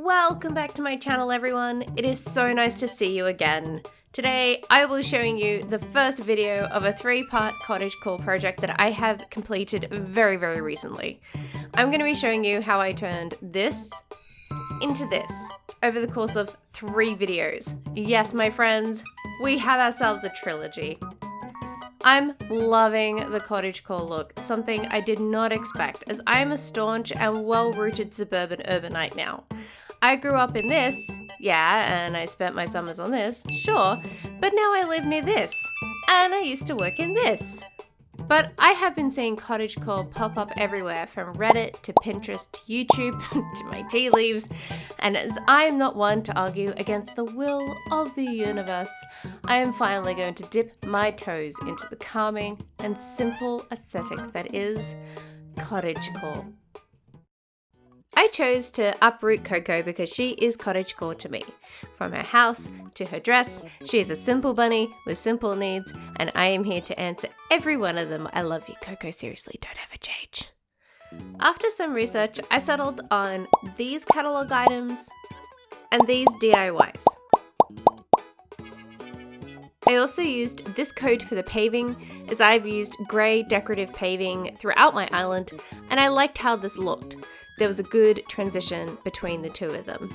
Welcome back to my channel, everyone. It is so nice to see you again. Today, I will be showing you the first video of a 3-part Cottage Core project that I have completed very recently. I'm going to be showing you how I turned this into this over the course of 3 videos. Yes, my friends, we have ourselves a trilogy. I'm loving the Cottage Core look, something I did not expect, as I am a staunch and well-rooted suburban urbanite now. I grew up in this, yeah, and I spent my summers on this, sure, but now I live near this, and I used to work in this. But I have been seeing Cottage Core pop up everywhere, from Reddit to Pinterest to YouTube to my tea leaves, and as I am not one to argue against the will of the universe, I am finally going to dip my toes into the calming and simple aesthetics that is Cottage Core. I chose to uproot Coco because she is Cottage Core to me. From her house to her dress, she is a simple bunny with simple needs, and I am here to answer every one of them. I love you, Coco. Seriously, don't ever change. After some research, I settled on these catalog items and these DIYs. I also used this coat for the paving, as I've used grey decorative paving throughout my island, and I liked how this looked. There was a good transition between the two of them.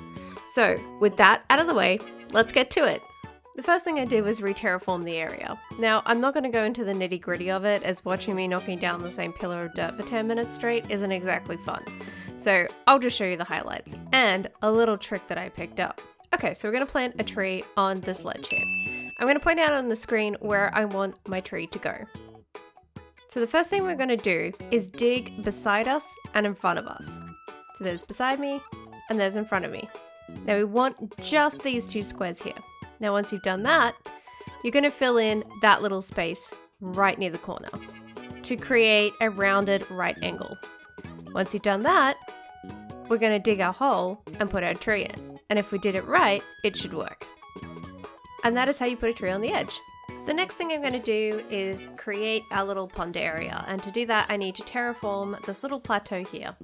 So, with that out of the way, let's get to it. The first thing I did was re-terraform the area. Now, I'm not going to go into the nitty-gritty of it, as watching me knocking down the same pillar of dirt for 10 minutes straight isn't exactly fun. So, I'll just show you the highlights, and a little trick that I picked up. Okay, so we're going to plant a tree on this ledge here. I'm going to point out on the screen where I want my tree to go. So the first thing we're going to do is dig beside us and in front of us. So there's beside me and there's in front of me. Now we want just these 2 squares here. Now once you've done that, you're going to fill in that little space right near the corner to create a rounded right angle. Once you've done that, we're going to dig our hole and put our tree in. And if we did it right, it should work. And that is how you put a tree on the edge. So the next thing I'm going to do is create our little pond area, and to do that I need to terraform this little plateau here.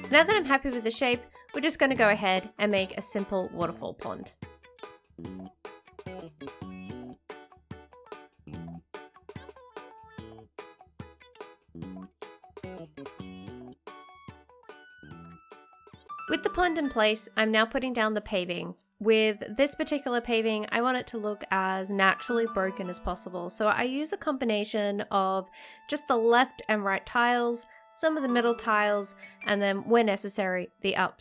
So now that I'm happy with the shape, we're just going to go ahead and make a simple waterfall pond. With the pond in place, I'm now putting down the paving. With this particular paving, I want it to look as naturally broken as possible, so I use a combination of just the left and right tiles, some of the middle tiles, and then where necessary, the up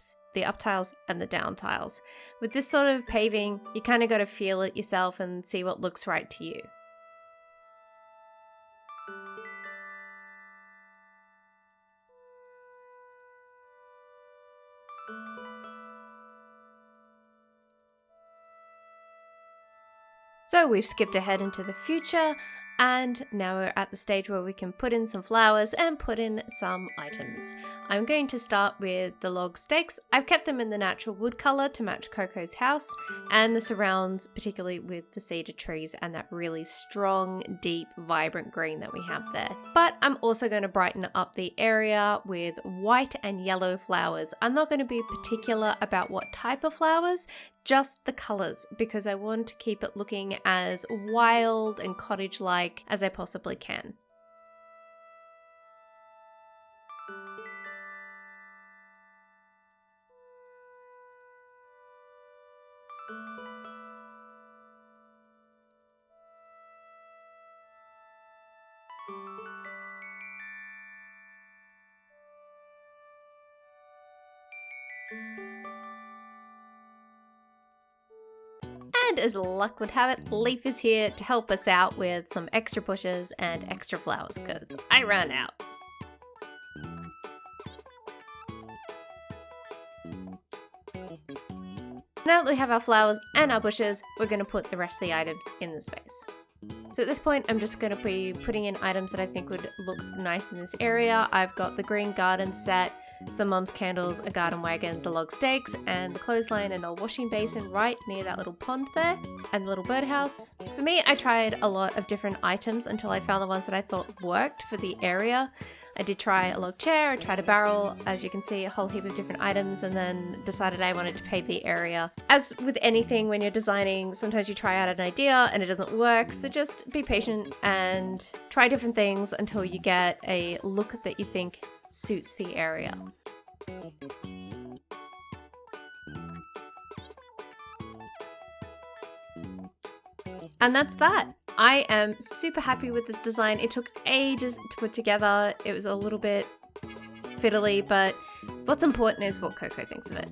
tiles and the down tiles. With this sort of paving, you kind of got to feel it yourself and see what looks right to you. So we've skipped ahead into the future, and now we're at the stage where we can put in some flowers and put in some items. I'm going to start with the log stakes. I've kept them in the natural wood color to match Coco's house, and the surrounds, particularly with the cedar trees and that really strong, deep, vibrant green that we have there. But I'm also going to brighten up the area with white and yellow flowers. I'm not going to be particular about what type of flowers, just the colors, because I want to keep it looking as wild and cottage-like as I possibly can. And as luck would have it, Leif is here to help us out with some extra bushes and extra flowers, because I ran out. Now that we have our flowers and our bushes, we're going to put the rest of the items in the space. So at this point, I'm just going to be putting in items that I think would look nice in this area. I've got the green garden set, some mum's candles, a garden wagon, the log stakes, and the clothesline and a washing basin right near that little pond there, and the little birdhouse. For me, I tried a lot of different items until I found the ones that I thought worked for the area. I did try a log chair, I tried a barrel, as you can see, a whole heap of different items, and then decided I wanted to pave the area. As with anything when you're designing, sometimes you try out an idea and it doesn't work, so just be patient and try different things until you get a look that you think suits the area. And that's that. I am super happy with this design. It took ages to put together. It was a little bit fiddly, but what's important is what Coco thinks of it.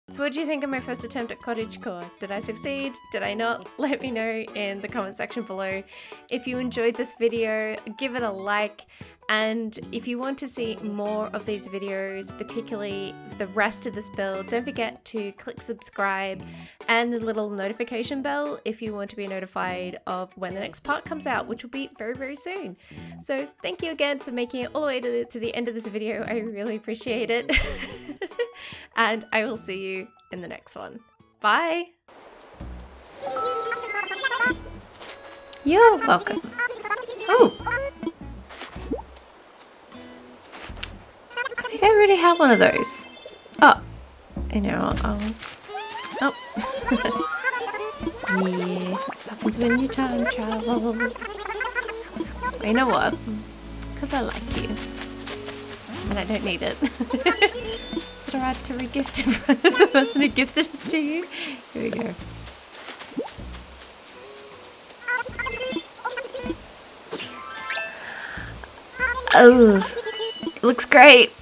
So what do you think of my first attempt at Cottage Core? Did I succeed? Did I not? Let me know in the comment section below. If you enjoyed this video, give it a like. And if you want to see more of these videos, particularly the rest of this build, don't forget to click subscribe and the little notification bell if you want to be notified of when the next part comes out, which will be very, very soon. So thank you again for making it all the way to the end of this video. I really appreciate it. And I will see you in the next one. Bye! You're welcome. Oh! I think I already have one of those. Oh, I know. Oh. Yeah, that's what happens when you time travel. You know what? Because I like you. And I don't need it. Is it alright to re-gift in front of the person who gifted it to you? Here we go. Oh, it looks great.